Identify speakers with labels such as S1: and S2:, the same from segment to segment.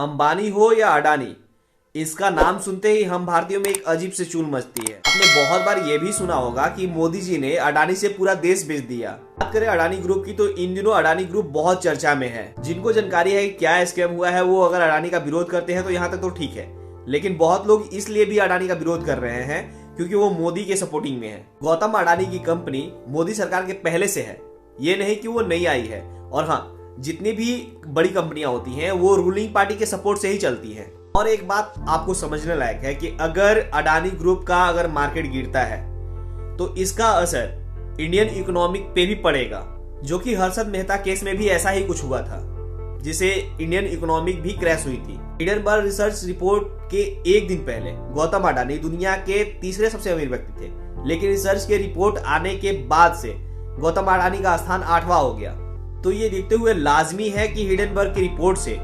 S1: अंबानी हो या अडानी, इसका नाम सुनते ही हम भारतीयों में एक अजीब से चूल मचती है। आपने बहुत बार ये भी सुना होगा कि मोदी जी ने अडानी से पूरा देश बेच दिया। बात करें अडानी ग्रुप की तो इन दिनों अडानी ग्रुप बहुत चर्चा में है। जिनको जानकारी है कि क्या स्कैम हुआ है वो अगर अडानी का विरोध करते हैं तो यहाँ तक तो ठीक है, लेकिन बहुत लोग इसलिए भी अडानी का विरोध कर रहे हैं क्योंकि वो मोदी के सपोर्टिंग में है। गौतम अडानी की कंपनी मोदी सरकार के पहले से है, ये नहीं कि वो नई आई है। और हाँ, जितनी भी बड़ी कंपनियां होती हैं वो रूलिंग पार्टी के सपोर्ट से ही चलती हैं। और एक बात आपको समझने लायक है कि अगर अडानी ग्रुप का अगर मार्केट गिरता है तो इसका असर इंडियन इकोनॉमिक पे भी पड़ेगा, जो कि हर्षद मेहता केस में भी ऐसा ही कुछ हुआ था, जिसे इंडियन इकोनॉमिक भी क्रैश हुई थी। हिडनबर्ग रिसर्च रिपोर्ट के एक दिन पहले गौतम अडानी दुनिया के तीसरे सबसे अमीर व्यक्ति थे, लेकिन रिसर्च के रिपोर्ट आने के बाद से गौतम अडानी का स्थान 8वां हो गया। तो ये देखते हुए लाजमी है कि हिडनबर्ग की रिपोर्ट से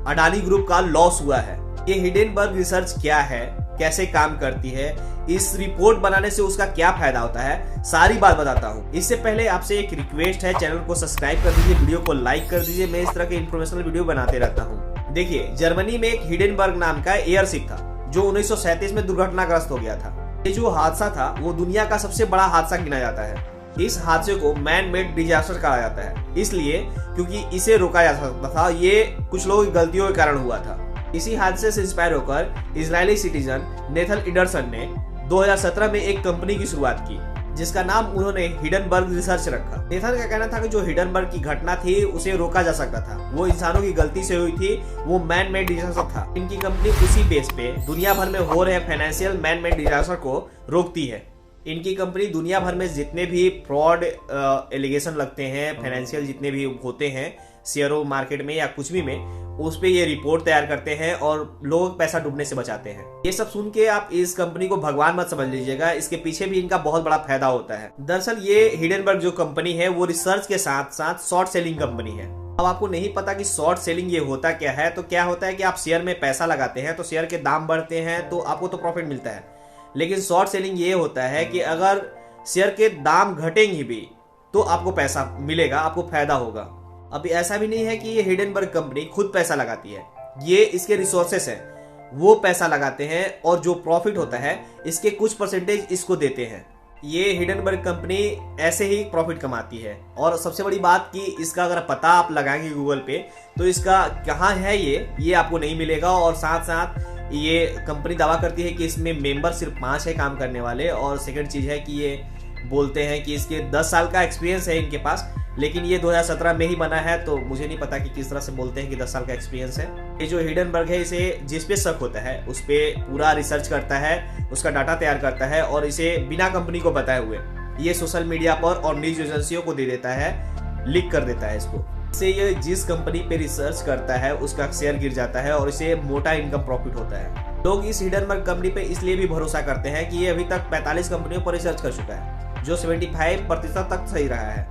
S1: अडानी ग्रुप का लॉस हुआ है। ये हिडनबर्ग रिसर्च क्या है, कैसे काम करती है, इस रिपोर्ट बनाने से उसका क्या फायदा होता है, सारी बात बताता हूँ। इससे पहले आपसे एक रिक्वेस्ट है, चैनल को सब्सक्राइब कर दीजिए, वीडियो को लाइक कर दीजिए। मैं इस तरह के इंफॉर्मेशनल वीडियो बनाते रहता हूँ। देखिए, जर्मनी में एक हिडनबर्ग नाम का एयरशिप था जो 1937 में दुर्घटनाग्रस्त हो गया था। ये जो हादसा था वो दुनिया का सबसे बड़ा हादसा गिना जाता है। इस हादसे को मैन मेड डिजास्टर कहा जाता है, इसलिए क्योंकि इसे रोका जा सकता था। ये कुछ लोगों की गलतियों के कारण हुआ था। इसी हादसे से इंस्पायर होकर इजरायली सिटीजन नेथन एंडरसन ने 2017 में एक कंपनी की शुरुआत की, जिसका नाम उन्होंने हिडनबर्ग रिसर्च रखा। नेथन का कहना था कि जो हिडनबर्ग की घटना थी उसे रोका जा सकता था, वो इंसानों की गलती से हुई थी, वो मैन मेड डिजास्टर था। इनकी कंपनी उसी बेस पे दुनिया भर में हो रहे फाइनेंशियल मैन मेड डिजास्टर को रोकती है। इनकी कंपनी दुनिया भर में जितने भी फ्रॉड एलिगेशन लगते हैं, फाइनेंशियल जितने भी होते हैं शेयरों मार्केट में या कुछ भी में, उस पे ये रिपोर्ट तैयार करते हैं और लोग पैसा डूबने से बचाते हैं। ये सब सुन के आप इस कंपनी को भगवान मत समझ लीजिएगा, इसके पीछे भी इनका बहुत बड़ा फायदा होता है। दरअसल ये हिडनबर्ग जो कंपनी है वो रिसर्च के साथ साथ शॉर्ट सेलिंग कंपनी है। अब आपको नहीं पता कि शॉर्ट सेलिंग ये होता क्या है, तो क्या होता है कि आप शेयर में पैसा लगाते हैं तो शेयर के दाम बढ़ते हैं तो आपको तो प्रॉफिट मिलता है, लेकिन शॉर्ट सेलिंग ये होता है कि अगर शेयर के दाम घटेंगे भी तो आपको पैसा मिलेगा, आपको फायदा होगा। अभी ऐसा भी नहीं है कि ये हिडनबर्ग कंपनी खुद पैसा लगाती है, ये इसके रिसोर्सेस हैं, वो पैसा लगाते हैं और जो प्रॉफिट होता है इसके कुछ परसेंटेज इसको देते हैं। ये हिडनबर्ग कंपनी ऐसे ही प्रॉफिट कमाती है। और सबसे बड़ी बात कि इसका अगर पता आप लगाएंगे गूगल पे तो इसका कहाँ है ये आपको नहीं मिलेगा। और साथ साथ ये कंपनी दावा करती है कि इसमें मेंबर सिर्फ 5 है काम करने वाले। और सेकंड चीज है कि ये बोलते हैं कि इसके 10 साल का एक्सपीरियंस है इनके पास, लेकिन ये 2017 में ही बना है, तो मुझे नहीं पता कि किस तरह से बोलते हैं कि 10 साल का एक्सपीरियंस है। ये जो हिडनबर्ग है, इसे जिस पे शक होता है उस पे पूरा रिसर्च करता है, उसका डाटा तैयार करता है और इसे बिना कंपनी को बताए हुए ये सोशल मीडिया पर और न्यूज एजेंसियों को दे देता है, लीक कर देता है इसको। इससे ये जिस कंपनी पे रिसर्च करता है उसका शेयर गिर जाता है और इसे मोटा इनकम प्रॉफिट होता है। लोग इस हिडनबर्ग कंपनी पे इसलिए भी भरोसा करते हैं कि ये अभी तक 45 कंपनियों पर रिसर्च कर चुका है, जो 75% तक सही रहा है।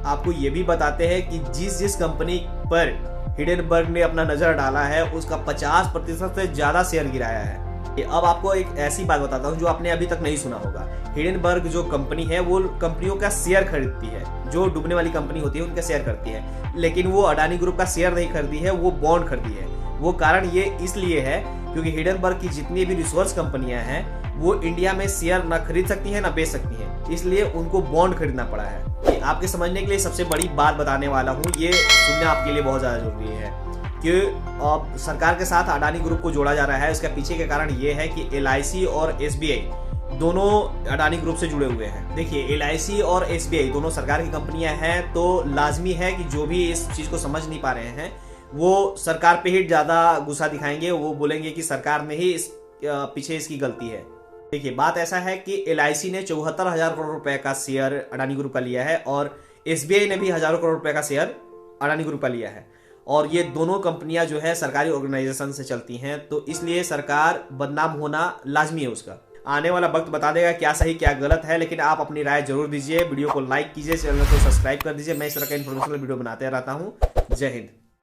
S1: आपको ये भी बताते हैं कि जिस कंपनी पर हिडनबर्ग ने अपना नजर डाला है उसका 50% से ज्यादा शेयर गिराया है। अब आपको एक ऐसी बात बताता हूँ जो आपने अभी तक नहीं सुना होगा। हिडनबर्ग जो कंपनी है वो कंपनियों का शेयर खरीदती है, जो डूबने वाली कंपनी होती है उनका शेयर करती है, लेकिन वो अडानी ग्रुप का शेयर नहीं खरीदी है, वो बॉन्ड खरीदी है। वो कारण ये इसलिए है क्योंकि हिडनबर्ग की जितनी भी रिसर्च कंपनियां हैं वो इंडिया में शेयर ना खरीद सकती है ना बेच सकती हैं, इसलिए उनको बॉन्ड खरीदना पड़ा है। ये आपके समझने के लिए सबसे बड़ी बात बताने वाला हूँ, ये सुनना आपके लिए बहुत ज्यादा जरूरी है कि अब सरकार के साथ अडानी ग्रुप को जोड़ा जा रहा है। इसका पीछे के कारण ये है कि LIC और SBI दोनों अडानी ग्रुप से जुड़े हुए हैं। देखिए, LIC और SBI दोनों सरकार की कंपनियां हैं, तो लाजमी है कि जो भी इस चीज को समझ नहीं पा रहे हैं वो सरकार पे ही ज्यादा गुस्सा दिखाएंगे। वो बोलेंगे कि सरकार ने ही इस पीछे इसकी गलती है। देखिए, बात ऐसा है कि LIC ने 74,000 करोड़ रुपए का शेयर अडानी ग्रुप का लिया है और SBI ने भी हजारों करोड़ रुपए का शेयर अडानी ग्रुप का लिया है। और ये दोनों कंपनियां जो है सरकारी ऑर्गेनाइजेशन से चलती हैं, तो इसलिए सरकार बदनाम होना लाजमी है उसका। आने वाला वक्त बता देगा क्या सही क्या गलत है, लेकिन आप अपनी राय जरूर दीजिए। वीडियो को लाइक कीजिए, चैनल को सब्सक्राइब कर दीजिए। मैं इस तरह का इन्फॉर्मेशनल वीडियो बनाते रहता हूँ। जय हिंद।